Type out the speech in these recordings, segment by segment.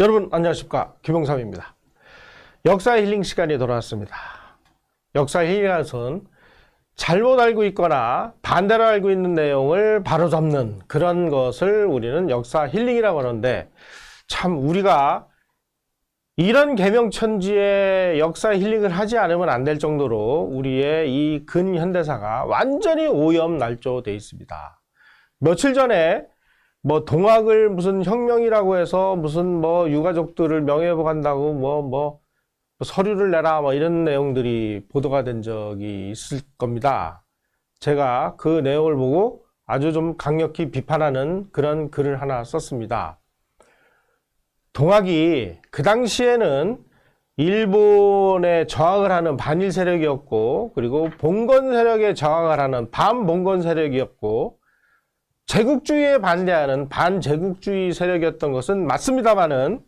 여러분 안녕하십니까, 김영삼입니다. 역사 힐링 시간이 돌아왔습니다. 역사 힐링하는 것은 잘못 알고 있거나 반대로 알고 있는 내용을 바로잡는 그런 것을 우리는 역사 힐링이라고 하는데, 참 우리가 이런 개명천지에 역사 힐링을 하지 않으면 안 될 정도로 우리의 이 근현대사가 완전히 오염날조되어 있습니다. 며칠 전에 동학을 무슨 혁명이라고 해서 무슨 유가족들을 명예회복한다고 서류를 내라 이런 내용들이 보도가 된 적이 있을 겁니다. 제가 그 내용을 보고 아주 좀 강력히 비판하는 그런 글을 하나 썼습니다. 동학이 그 당시에는 일본에 저항을 하는 반일 세력이었고, 그리고 봉건 세력에 저항을 하는 반봉건 세력이었고, 제국주의에 반대하는 반제국주의 세력이었던 것은 맞습니다만은,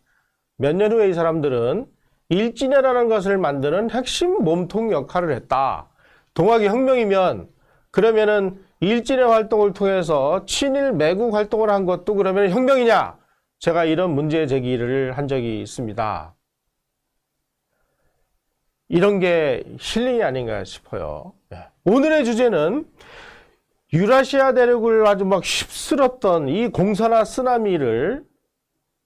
몇 년 후에 이 사람들은 일진회라는 것을 만드는 핵심 몸통 역할을 했다. 동학이 혁명이면 그러면은 일진회 활동을 통해서 친일 매국 활동을 한 것도 그러면 혁명이냐? 제가 이런 문제 제기를 한 적이 있습니다. 이런 게 힐링이 아닌가 싶어요. 오늘의 주제는 유라시아 대륙을 아주 휩쓸었던 이 공산화 쓰나미를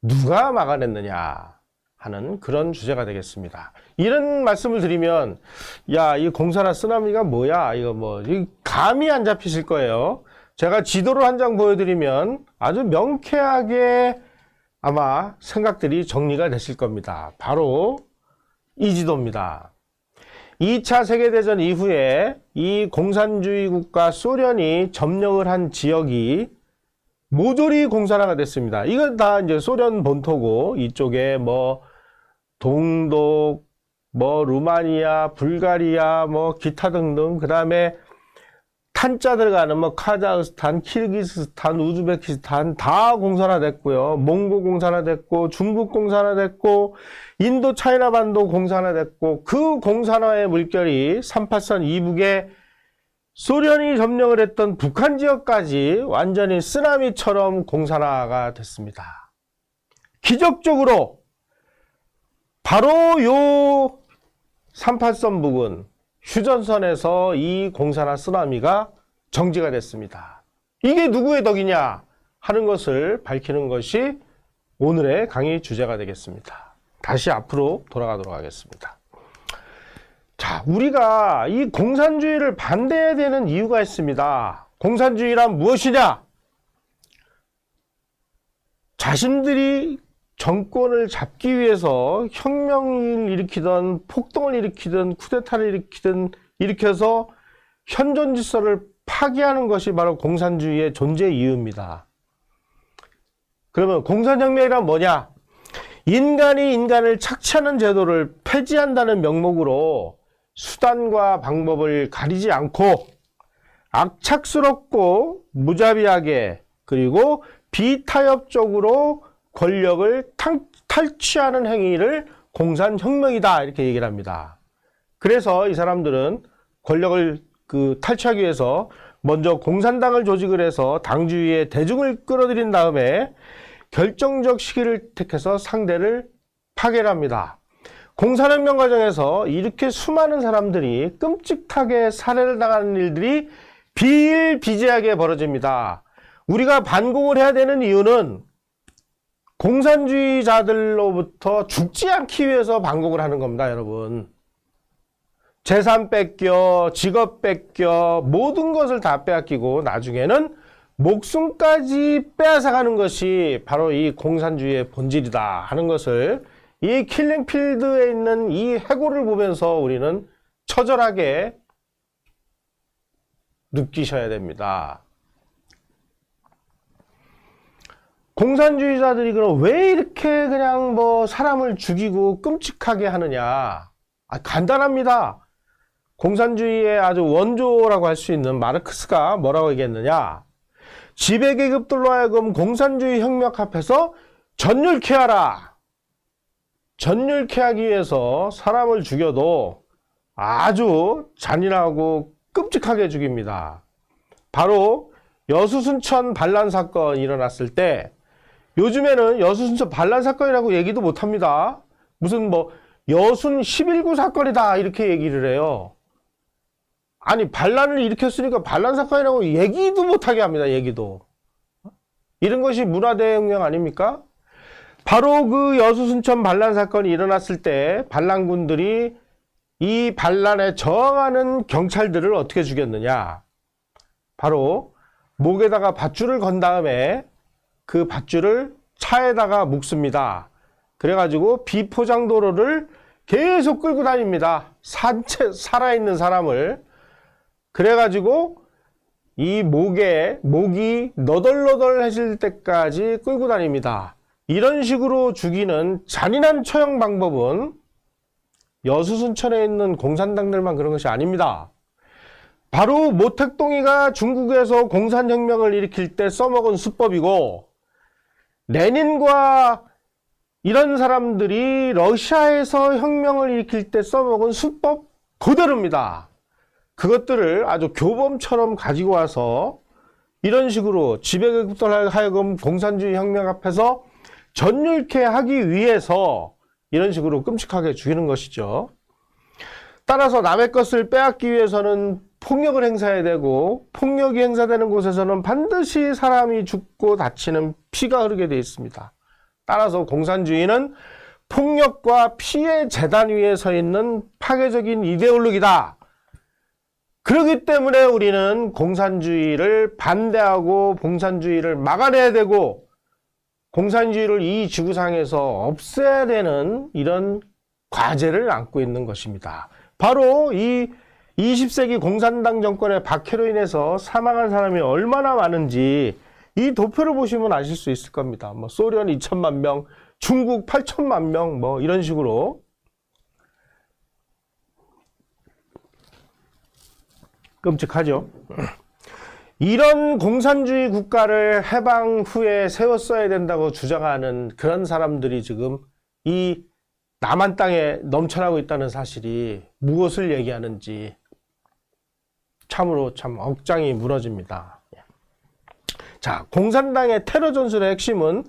누가 막아냈느냐 하는 그런 주제가 되겠습니다. 이런 말씀을 드리면, 야, 이 공산화 쓰나미가 뭐야? 이거 감이 안 잡히실 거예요. 제가 지도를 한 장 보여드리면 아주 명쾌하게 아마 생각들이 정리가 되실 겁니다. 바로 이 지도입니다. 2차 세계대전 이후에 이 공산주의 국가 소련이 점령을 한 지역이 모조리 공산화가 됐습니다. 이건 다 이제 소련 본토고, 이쪽에 동독, 루마니아, 불가리아, 기타 등등, 그 다음에 탄자 들어가는 카자흐스탄, 키르기스스탄, 우즈베키스탄 다 공산화됐고요. 몽고 공산화됐고, 중국 공산화됐고, 인도 차이나 반도 공산화됐고, 그 공산화의 물결이 38선 이북에 소련이 점령을 했던 북한 지역까지 완전히 쓰나미처럼 공산화가 됐습니다. 기적적으로 바로 요 38선 부근 휴전선에서 이 공산화 쓰나미가 정지가 됐습니다. 이게 누구의 덕이냐 하는 것을 밝히는 것이 오늘의 강의 주제가 되겠습니다. 다시 앞으로 돌아가도록 하겠습니다. 자, 우리가 이 공산주의를 반대해야 되는 이유가 있습니다. 공산주의란 무엇이냐? 자신들이 정권을 잡기 위해서 혁명을 일으키든 폭동을 일으키든 쿠데타를 일으켜서 현존 질서를 파괴하는 것이 바로 공산주의의 존재 이유입니다. 그러면 공산혁명이란 뭐냐? 인간이 인간을 착취하는 제도를 폐지한다는 명목으로 수단과 방법을 가리지 않고 악착스럽고 무자비하게, 그리고 비타협적으로 권력을 탈취하는 행위를 공산혁명이다, 이렇게 얘기를 합니다. 그래서 이 사람들은 권력을 탈취하기 위해서 먼저 공산당을 조직을 해서 당주위에 대중을 끌어들인 다음에 결정적 시기를 택해서 상대를 파괴합니다. 공산혁명 과정에서 이렇게 수많은 사람들이 끔찍하게 살해를 당하는 일들이 비일비재하게 벌어집니다. 우리가 반공을 해야 되는 이유는 공산주의자들로부터 죽지 않기 위해서 반공을 하는 겁니다, 여러분. 재산 뺏겨, 직업 뺏겨, 모든 것을 다 빼앗기고 나중에는 목숨까지 빼앗아가는 것이 바로 이 공산주의의 본질이다 하는 것을 이 킬링필드에 있는 이 해골을 보면서 우리는 처절하게 느끼셔야 됩니다. 공산주의자들이 그럼 왜 이렇게 그냥 사람을 죽이고 끔찍하게 하느냐? 간단합니다. 공산주의의 아주 원조라고 할 수 있는 마르크스가 뭐라고 얘기했느냐? 지배계급들로 하여금 공산주의 혁명 앞에서 전율케 하라. 전율케 하기 위해서 사람을 죽여도 아주 잔인하고 끔찍하게 죽입니다. 바로 여수순천 반란 사건이 일어났을 때 요즘에는 여수순천 반란 사건이라고 얘기도 못합니다. 무슨 뭐 여순 11구 사건이다 이렇게 얘기를 해요. 아니 반란을 일으켰으니까 반란 사건이라고 얘기도 못하게 합니다. 얘기도. 이런 것이 문화대혁명 아닙니까? 바로 그 여수순천 반란 사건이 일어났을 때 반란군들이 이 반란에 저항하는 경찰들을 어떻게 죽였느냐. 바로 목에다가 밧줄을 건 다음에 그 밧줄을 차에다가 묶습니다. 그래가지고 비포장도로를 계속 끌고 다닙니다. 살아있는 사람을. 그래가지고 이 목이 너덜너덜해질 때까지 끌고 다닙니다. 이런 식으로 죽이는 잔인한 처형 방법은 여수순천에 있는 공산당들만 그런 것이 아닙니다. 바로 모택동이가 중국에서 공산혁명을 일으킬 때 써먹은 수법이고, 레닌과 이런 사람들이 러시아에서 혁명을 일으킬 때 써먹은 수법 그대로입니다. 그것들을 아주 교범처럼 가지고 와서 이런 식으로 지배계급들 하여금 공산주의 혁명 앞에서 전율케 하기 위해서 이런 식으로 끔찍하게 죽이는 것이죠. 따라서 남의 것을 빼앗기 위해서는 폭력을 행사해야 되고, 폭력이 행사되는 곳에서는 반드시 사람이 죽고 다치는 피가 흐르게 되어 있습니다. 따라서 공산주의는 폭력과 피의 재단 위에 서 있는 파괴적인 이데올로기다. 그렇기 때문에 우리는 공산주의를 반대하고 공산주의를 막아내야 되고 공산주의를 이 지구상에서 없애야 되는 이런 과제를 안고 있는 것입니다. 바로 이 20세기 공산당 정권의 박해로 인해서 사망한 사람이 얼마나 많은지 이 도표를 보시면 아실 수 있을 겁니다. 뭐 소련 2천만 명, 중국 8천만 명, 뭐 이런 식으로. 끔찍하죠. 이런 공산주의 국가를 해방 후에 세웠어야 된다고 주장하는 그런 사람들이 지금 이 남한 땅에 넘쳐나고 있다는 사실이 무엇을 얘기하는지 참으로 참 억장이 무너집니다. 자, 공산당의 테러 전술의 핵심은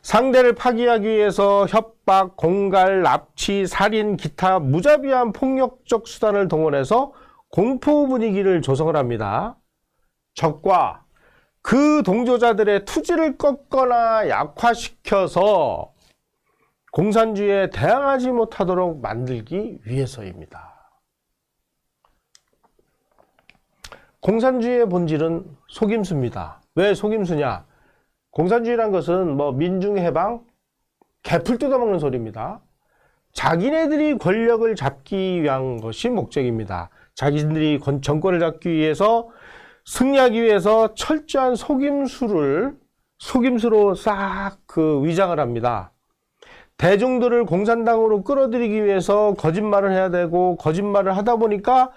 상대를 파괴하기 위해서 협박, 공갈, 납치, 살인, 기타 무자비한 폭력적 수단을 동원해서 공포 분위기를 조성을 합니다. 적과 그 동조자들의 투지를 꺾거나 약화시켜서 공산주의에 대항하지 못하도록 만들기 위해서입니다. 공산주의의 본질은 속임수입니다. 왜 속임수냐? 공산주의란 것은 뭐 민중해방, 개풀 뜯어먹는 소리입니다. 자기네들이 권력을 잡기 위한 것이 목적입니다. 자기들이 정권을 잡기 위해서 승리하기 위해서 철저한 속임수로 싹 그 위장을 합니다. 대중들을 공산당으로 끌어들이기 위해서 거짓말을 해야 되고 거짓말을 하다 보니까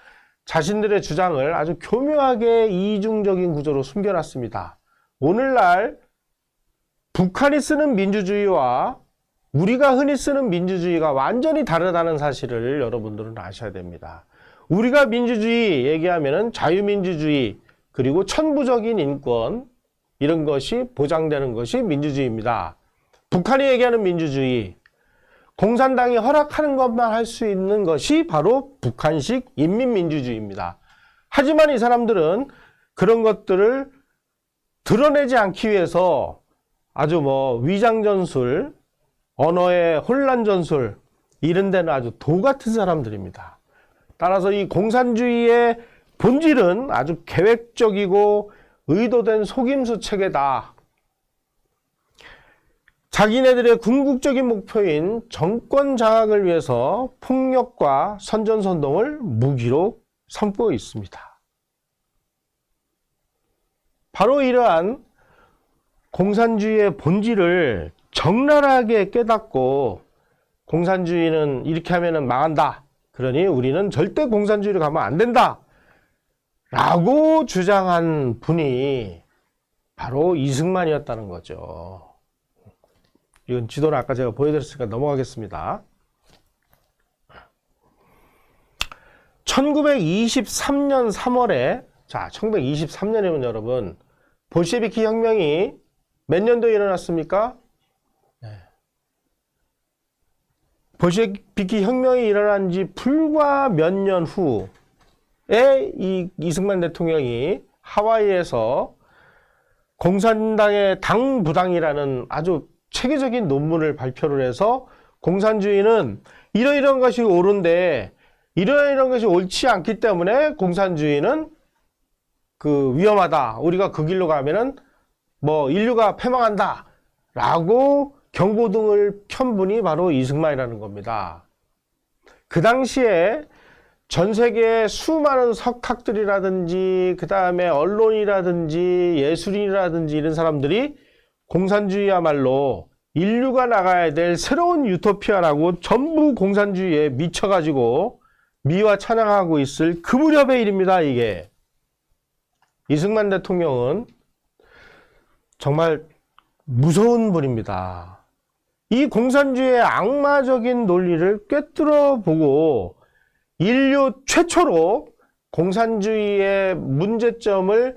자신들의 주장을 아주 교묘하게 이중적인 구조로 숨겨놨습니다. 오늘날 북한이 쓰는 민주주의와 우리가 흔히 쓰는 민주주의가 완전히 다르다는 사실을 여러분들은 아셔야 됩니다. 우리가 민주주의 얘기하면은 자유민주주의 그리고 천부적인 인권 이런 것이 보장되는 것이 민주주의입니다. 북한이 얘기하는 민주주의, 공산당이 허락하는 것만 할 수 있는 것이 바로 북한식 인민민주주의입니다. 하지만 이 사람들은 그런 것들을 드러내지 않기 위해서 아주 뭐 위장전술, 언어의 혼란전술 이런 데는 아주 도 같은 사람들입니다. 따라서 이 공산주의의 본질은 아주 계획적이고 의도된 속임수 체계다. 자기네들의 궁극적인 목표인 정권 장악을 위해서 폭력과 선전선동을 무기로 삼고 있습니다. 바로 이러한 공산주의의 본질을 적나라하게 깨닫고 공산주의는 이렇게 하면 망한다. 그러니 우리는 절대 공산주의로 가면 안 된다. 라고 주장한 분이 바로 이승만이었다는 거죠. 이건 지도를 아까 제가 보여드렸으니까 넘어가겠습니다. 1923년 3월에, 자, 1923년이면 여러분, 볼셰비키 혁명이 몇 년도에 일어났습니까? 볼셰비키 혁명이 일어난 지 불과 몇 년 후에 이 이승만 대통령이 하와이에서 공산당의 당부당이라는 아주 체계적인 논문을 발표를 해서 공산주의는 이러이러한 것이 옳은데 이러이러한 것이 옳지 않기 때문에 공산주의는 위험하다. 우리가 그 길로 가면은 뭐 인류가 패망한다. 라고 경고등을 켠 분이 바로 이승만이라는 겁니다. 그 당시에 전 세계의 수많은 석학들이라든지 그 다음에 언론이라든지 예술인이라든지 이런 사람들이 공산주의야말로 인류가 나가야 될 새로운 유토피아라고 전부 공산주의에 미쳐가지고 미화 찬양하고 있을 그 무렵의 일입니다. 이게. 이승만 대통령은 정말 무서운 분입니다. 이 공산주의의 악마적인 논리를 꿰뚫어 보고 인류 최초로 공산주의의 문제점을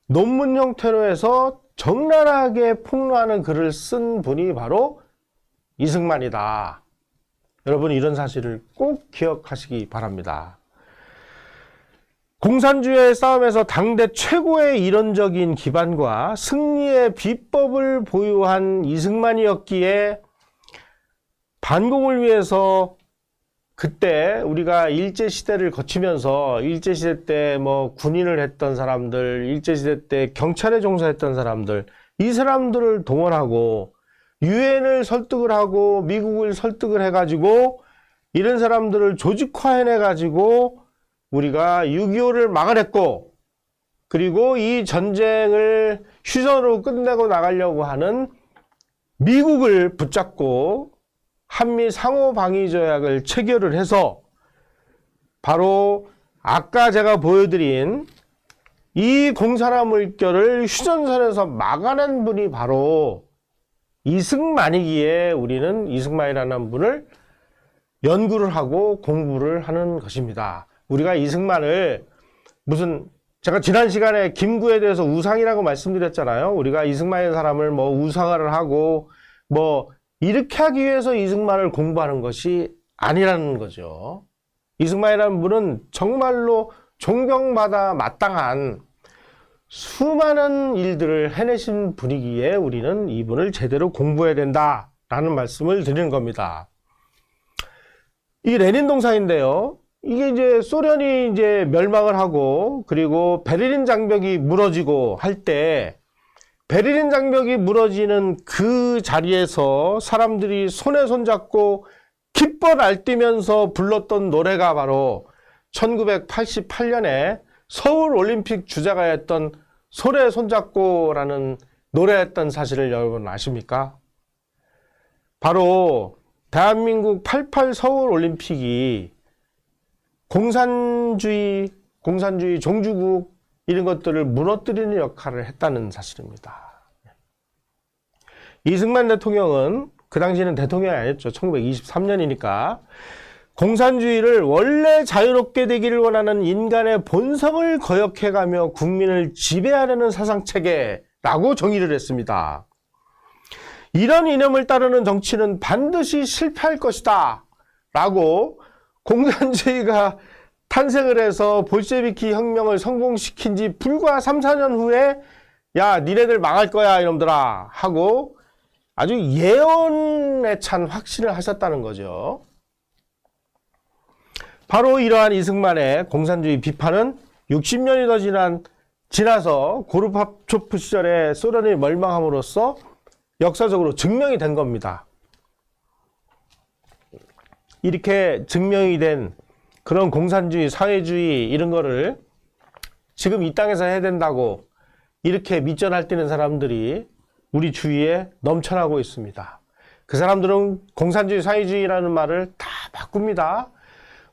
논문 형태로 해서 적나라하게 폭로하는 글을 쓴 분이 바로 이승만이다. 여러분 이런 사실을 꼭 기억하시기 바랍니다. 공산주의의 싸움에서 당대 최고의 이론적인 기반과 승리의 비법을 보유한 이승만이었기에 반공을 위해서 그때 우리가 일제시대를 거치면서 일제시대 때 뭐 군인을 했던 사람들, 일제시대 때 경찰에 종사했던 사람들, 이 사람들을 동원하고 유엔을 설득을 하고 미국을 설득을 해가지고 이런 사람들을 조직화해내가지고 우리가 6.25를 막아냈고 그리고 이 전쟁을 휴전으로 끝내고 나가려고 하는 미국을 붙잡고 한미 상호방위조약을 체결을 해서 바로 아까 제가 보여드린 이 공산화 물결을 휴전선에서 막아낸 분이 바로 이승만이기에 우리는 이승만이라는 분을 연구를 하고 공부를 하는 것입니다. 우리가 이승만을 제가 지난 시간에 김구에 대해서 우상이라고 말씀드렸잖아요. 우리가 이승만의 사람을 뭐 우상화를 하고 뭐 이렇게 하기 위해서 이승만을 공부하는 것이 아니라는 거죠. 이승만이라는 분은 정말로 존경받아 마땅한 수많은 일들을 해내신 분이기에 우리는 이분을 제대로 공부해야 된다라는 말씀을 드리는 겁니다. 이게 레닌 동상인데요. 이게 이제 소련이 이제 멸망을 하고 그리고 베를린 장벽이 무너지고 할 때 베를린 장벽이 무너지는 그 자리에서 사람들이 손에 손잡고 기뻐 날뛰면서 불렀던 노래가 바로 1988년에 서울 올림픽 주자가였던 손에 손잡고라는 노래였던 사실을 여러분 아십니까? 바로 대한민국 88 서울 올림픽이 공산주의, 종주국 이런 것들을 무너뜨리는 역할을 했다는 사실입니다. 이승만 대통령은 그 당시에는 대통령이 아니었죠. 1923년이니까 공산주의를 원래 자유롭게 되기를 원하는 인간의 본성을 거역해가며 국민을 지배하려는 사상체계라고 정의를 했습니다. 이런 이념을 따르는 정치는 반드시 실패할 것이다 라고 공산주의가 탄생을 해서 볼셰비키 혁명을 성공시킨 지 불과 3, 4년 후에 야 니네들 망할 거야 이놈들아 하고 아주 예언에 찬 확신을 하셨다는 거죠. 바로 이러한 이승만의 공산주의 비판은 60년이 더 지나서 고르바초프 시절에 소련이 멸망함으로써 역사적으로 증명이 된 겁니다. 이렇게 증명이 된 그런 공산주의, 사회주의 이런 거를 지금 이 땅에서 해야 된다고 이렇게 밑전할 뛰는 사람들이 우리 주위에 넘쳐나고 있습니다. 그 사람들은 공산주의, 사회주의라는 말을 다 바꿉니다.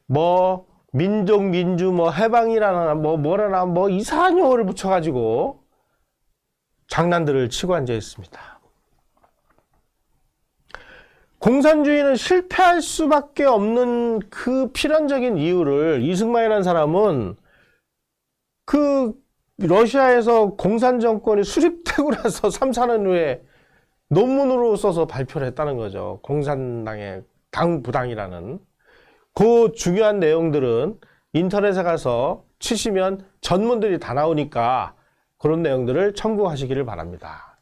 뭐 민족, 민주, 뭐 해방이라나 뭐라나 이상한 용어를 붙여가지고 장난들을 치고 앉아 있습니다. 공산주의는 실패할 수밖에 없는 그 필연적인 이유를 이승만이라는 사람은 그 러시아에서 공산 정권이 수립되고 나서 3, 4년 후에 논문으로 써서 발표를 했다는 거죠. 공산당의 당부당이라는 그 중요한 내용들은 인터넷에 가서 치시면 전문들이 다 나오니까 그런 내용들을 참고하시기를 바랍니다.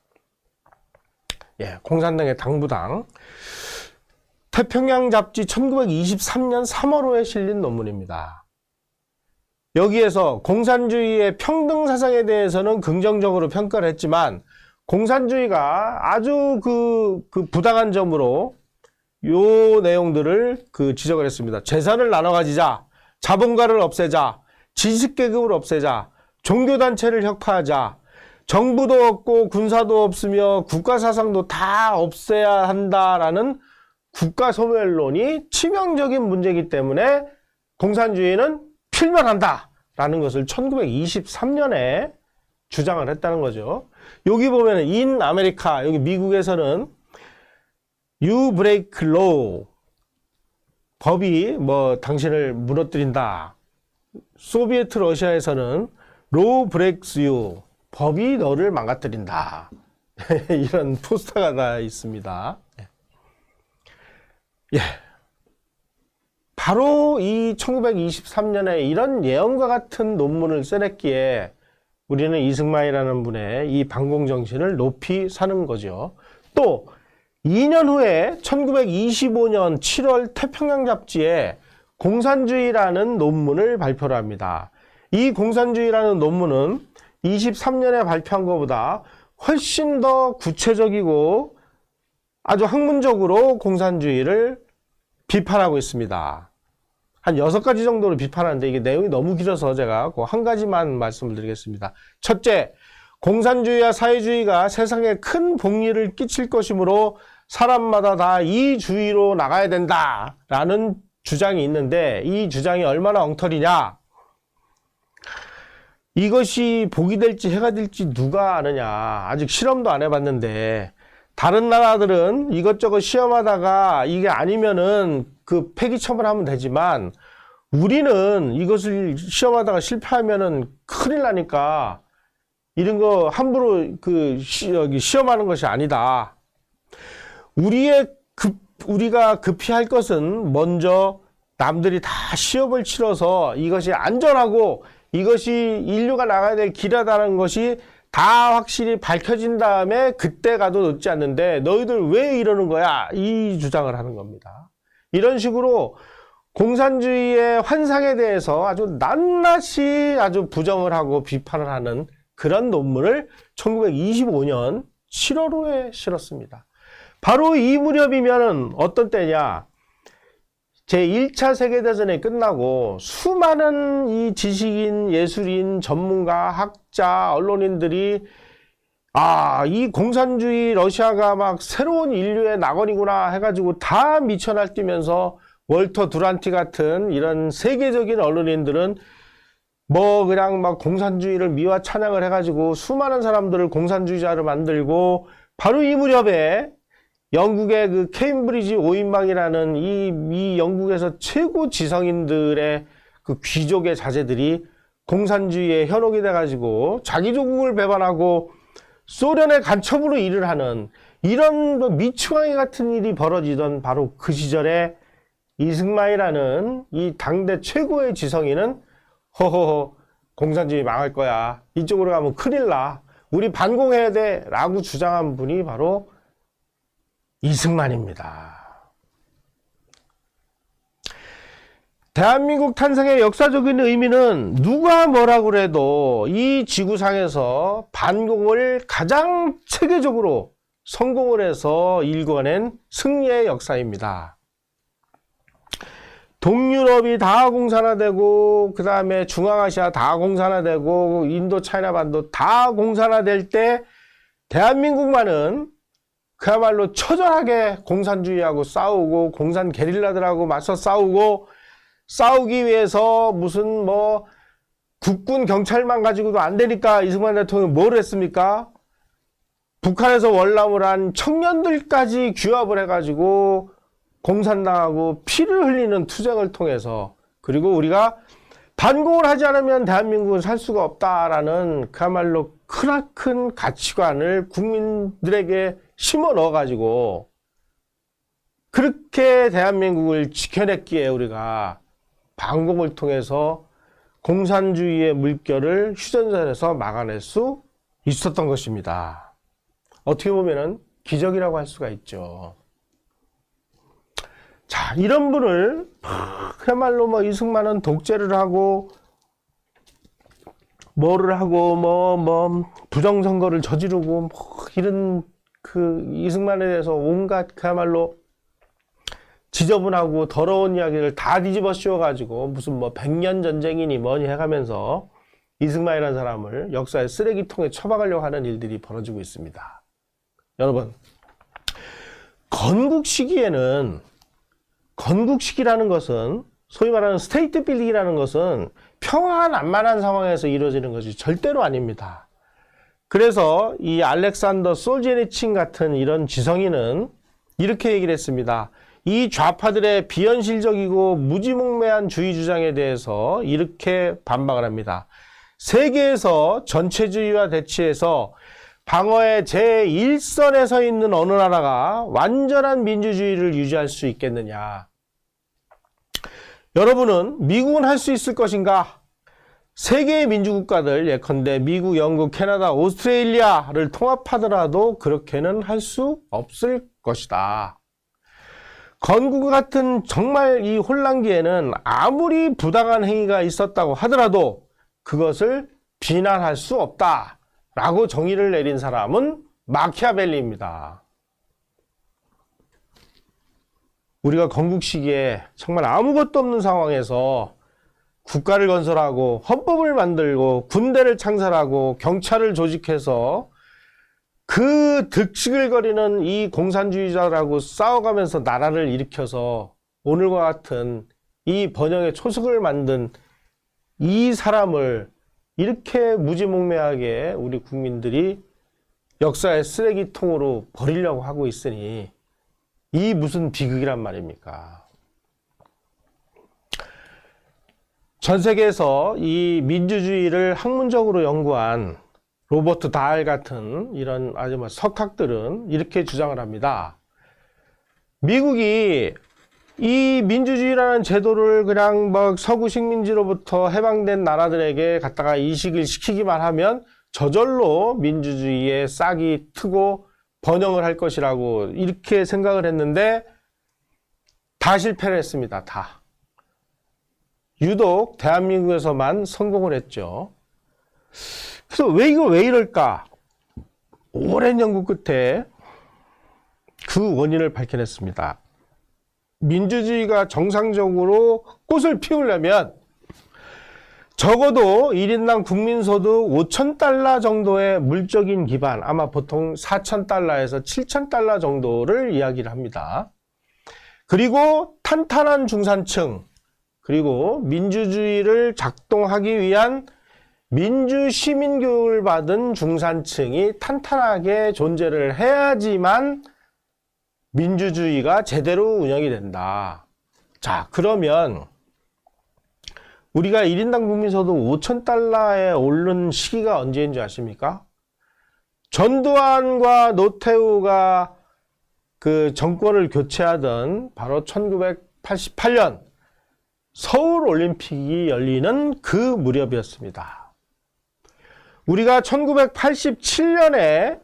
예, 공산당의 당부당. 태평양 잡지 1923년 3월호에 실린 논문입니다. 여기에서 공산주의의 평등 사상에 대해서는 긍정적으로 평가를 했지만 공산주의가 아주 그 부당한 점으로 요 내용들을 지적을 했습니다. 재산을 나눠 가지자, 자본가를 없애자, 지식계급을 없애자, 종교단체를 혁파하자, 정부도 없고 군사도 없으며 국가사상도 다 없애야 한다라는 국가소멸론이 치명적인 문제이기 때문에 공산주의는 필멸한다라는 것을 1923년에 주장을 했다는 거죠. 여기 보면은 in 아메리카, 여기 미국에서는 you break law, 법이 당신을 무너뜨린다. 소비에트 러시아에서는 law breaks you, 법이 너를 망가뜨린다. 이런 포스터가 다 있습니다. 예. 바로 이 1923년에 이런 예언과 같은 논문을 써냈기에 우리는 이승만이라는 분의 이 반공정신을 높이 사는 거죠. 또 2년 후에 1925년 7월 태평양 잡지에 공산주의라는 논문을 발표를 합니다. 이 공산주의라는 논문은 23년에 발표한 것보다 훨씬 더 구체적이고 아주 학문적으로 공산주의를 비판하고 있습니다. 한 6가지 정도로 비판하는데 이게 내용이 너무 길어서 제가 그 한 가지만 말씀을 드리겠습니다. 첫째, 공산주의와 사회주의가 세상에 큰 복리를 끼칠 것이므로 사람마다 다 이 주의로 나가야 된다라는 주장이 있는데 이 주장이 얼마나 엉터리냐? 이것이 복이 될지 해가 될지 누가 아느냐? 아직 실험도 안 해봤는데 다른 나라들은 이것저것 시험하다가 이게 아니면은 폐기 처분하면 되지만 우리는 이것을 시험하다가 실패하면은 큰일 나니까 이런 거 함부로 시험하는 것이 아니다. 우리가 급히 할 것은 먼저 남들이 다 시험을 치러서 이것이 안전하고 이것이 인류가 나가야 될 길이라는 것이 다 확실히 밝혀진 다음에 그때 가도 늦지 않는데 너희들 왜 이러는 거야? 이 주장을 하는 겁니다. 이런 식으로 공산주의의 환상에 대해서 아주 낱낱이 아주 부정을 하고 비판을 하는 그런 논문을 1925년 7월호에 실었습니다. 바로 이 무렵이면은 어떤 때냐? 제1차 세계대전이 끝나고 수많은 이 지식인, 예술인, 전문가, 학자, 언론인들이 이 공산주의 러시아가 막 새로운 인류의 낙원이구나 해가지고 다 미쳐 날뛰면서 월터 두란티 같은 이런 세계적인 언론인들은 그냥 막 공산주의를 미화 찬양을 해가지고 수많은 사람들을 공산주의자로 만들고 바로 이 무렵에 영국의 케임브리지 오인방이라는 이 영국에서 최고 지성인들의 귀족의 자제들이 공산주의에 현혹이 돼가지고 자기 조국을 배반하고 소련의 간첩으로 일을 하는 이런 미추광이 같은 일이 벌어지던 바로 그 시절에 이승만이라는 이 당대 최고의 지성인은 허허허 공산주의 망할 거야. 이쪽으로 가면 큰일 나. 우리 반공해야 돼. 라고 주장한 분이 바로 이승만입니다. 대한민국 탄생의 역사적인 의미는 누가 뭐라고 해도 이 지구상에서 반공을 가장 체계적으로 성공을 해서 일궈낸 승리의 역사입니다. 동유럽이 다 공산화되고 그 다음에 중앙아시아 다 공산화되고 인도 차이나 반도 다 공산화될 때 대한민국만은 그야말로 처절하게 공산주의하고 싸우고 공산 게릴라들하고 맞서 싸우기 위해서 무슨 국군 경찰만 가지고도 안 되니까 이승만 대통령이 뭘 했습니까? 북한에서 월남을 한 청년들까지 규합을 해가지고 공산당하고 피를 흘리는 투쟁을 통해서 그리고 우리가 반공을 하지 않으면 대한민국은 살 수가 없다라는 그야말로 크나큰 가치관을 국민들에게 심어 넣어가지고 그렇게 대한민국을 지켜냈기에 우리가 방공을 통해서 공산주의의 물결을 휴전선에서 막아낼 수 있었던 것입니다. 어떻게 보면은 기적이라고 할 수가 있죠. 자, 이런 분을 그야말로 뭐 이승만은 독재를 하고 뭐를 하고 뭐 부정선거를 저지르고 뭐 이런 그 이승만에 대해서 온갖 그야말로 지저분하고 더러운 이야기를 다 뒤집어 씌워가지고 무슨 뭐 100년 전쟁이니 뭐니 해가면서 이승만이라는 사람을 역사의 쓰레기통에 처박으려고 하는 일들이 벌어지고 있습니다. 여러분, 건국 시기에는 건국 시기라는 것은 소위 말하는 스테이트 빌딩이라는 것은 평화난만한 상황에서 이루어지는 것이 절대로 아닙니다. 그래서 이 알렉산더 솔제니친 같은 이런 지성인은 이렇게 얘기를 했습니다. 이 좌파들의 비현실적이고 무지몽매한 주의 주장에 대해서 이렇게 반박을 합니다. 세계에서 전체주의와 대치해서 방어의 제1선에 서 있는 어느 나라가 완전한 민주주의를 유지할 수 있겠느냐? 여러분은 미국은 할 수 있을 것인가? 세계의 민주국가들 예컨대 미국, 영국, 캐나다, 오스트레일리아를 통합하더라도 그렇게는 할 수 없을 것이다. 건국 같은 정말 이 혼란기에는 아무리 부당한 행위가 있었다고 하더라도 그것을 비난할 수 없다라고 정의를 내린 사람은 마키아벨리입니다. 우리가 건국 시기에 정말 아무것도 없는 상황에서 국가를 건설하고 헌법을 만들고 군대를 창설하고 경찰을 조직해서 그 득실거리는 이 공산주의자라고 싸워가면서 나라를 일으켜서 오늘과 같은 이 번영의 초석을 만든 이 사람을 이렇게 무지몽매하게 우리 국민들이 역사의 쓰레기통으로 버리려고 하고 있으니 이 무슨 비극이란 말입니까? 전 세계에서 이 민주주의를 학문적으로 연구한 로버트 다할 같은 이런 아주 석학들은 이렇게 주장을 합니다. 미국이 이 민주주의라는 제도를 그냥 뭐 서구 식민지로부터 해방된 나라들에게 갖다가 이식을 시키기만 하면 저절로 민주주의의 싹이 트고 번영을 할 것이라고 이렇게 생각을 했는데 다 실패를 했습니다. 다. 유독 대한민국에서만 성공을 했죠. 그래서 왜 이럴까? 오랜 연구 끝에 그 원인을 밝혀냈습니다. 민주주의가 정상적으로 꽃을 피우려면 적어도 1인당 국민소득 5,000달러 정도의 물적인 기반, 아마 보통 4,000달러에서 7,000달러 정도를 이야기를 합니다. 그리고 탄탄한 중산층, 그리고 민주주의를 작동하기 위한 민주시민교육을 받은 중산층이 탄탄하게 존재를 해야지만 민주주의가 제대로 운영이 된다. 자, 그러면 우리가 1인당 국민소득 5,000달러에 오른 시기가 언제인 줄 아십니까? 전두환과 노태우가 그 정권을 교체하던 바로 1988년 서울올림픽이 열리는 그 무렵이었습니다. 우리가 1987년에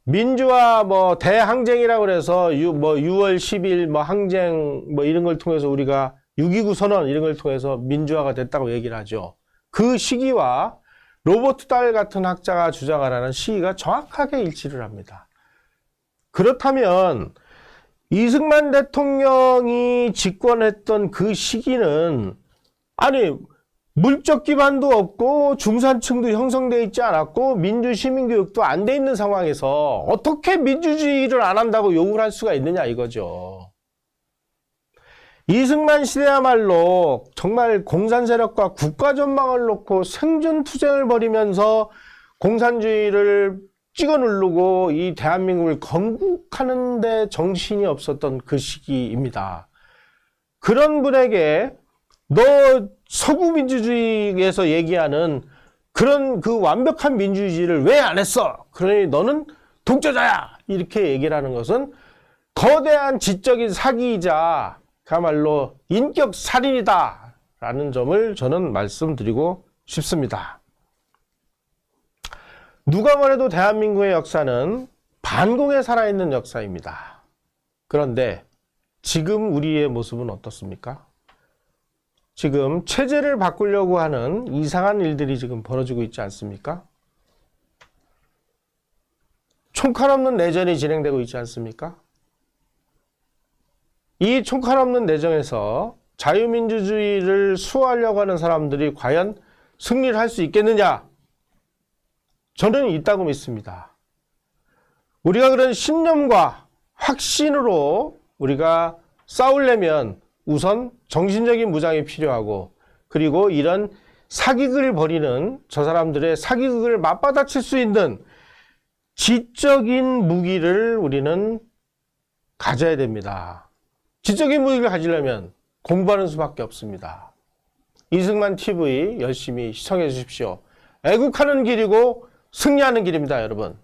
민주화 대항쟁이라고 그래서 6월 10일 항쟁 이런 걸 통해서 우리가 6.29 선언 이런 걸 통해서 민주화가 됐다고 얘기를 하죠. 그 시기와 로버트 다일 같은 학자가 주장을 하는 시기가 정확하게 일치를 합니다. 그렇다면 이승만 대통령이 집권했던 그 시기는 아니 물적 기반도 없고 중산층도 형성되어 있지 않았고 민주시민교육도 안 돼 있는 상황에서 어떻게 민주주의를 안 한다고 욕을 할 수가 있느냐 이거죠. 이승만 시대야말로 정말 공산 세력과 국가 전망을 놓고 생존투쟁을 벌이면서 공산주의를 찍어 누르고 이 대한민국을 건국하는 데 정신이 없었던 그 시기입니다. 그런 분에게 너 서구 민주주의에서 얘기하는 그런 그 완벽한 민주주의를 왜 안 했어? 그러니 너는 독재자야! 이렇게 얘기를 하는 것은 거대한 지적인 사기이자 그야말로 인격 살인이다 라는 점을 저는 말씀드리고 싶습니다. 누가 뭐래도 대한민국의 역사는 반공에 살아있는 역사입니다. 그런데 지금 우리의 모습은 어떻습니까? 지금 체제를 바꾸려고 하는 이상한 일들이 지금 벌어지고 있지 않습니까? 총칼 없는 내전이 진행되고 있지 않습니까? 이 총칼 없는 내정에서 자유민주주의를 수호하려고 하는 사람들이 과연 승리를 할 수 있겠느냐? 저는 있다고 믿습니다. 우리가 그런 신념과 확신으로 우리가 싸우려면 우선 정신적인 무장이 필요하고, 그리고 이런 사기극을 벌이는 저 사람들의 사기극을 맞받아칠 수 있는 지적인 무기를 우리는 가져야 됩니다. 지적인 무기를 가지려면 공부하는 수밖에 없습니다. 이승만 TV 열심히 시청해 주십시오. 애국하는 길이고 승리하는 길입니다, 여러분.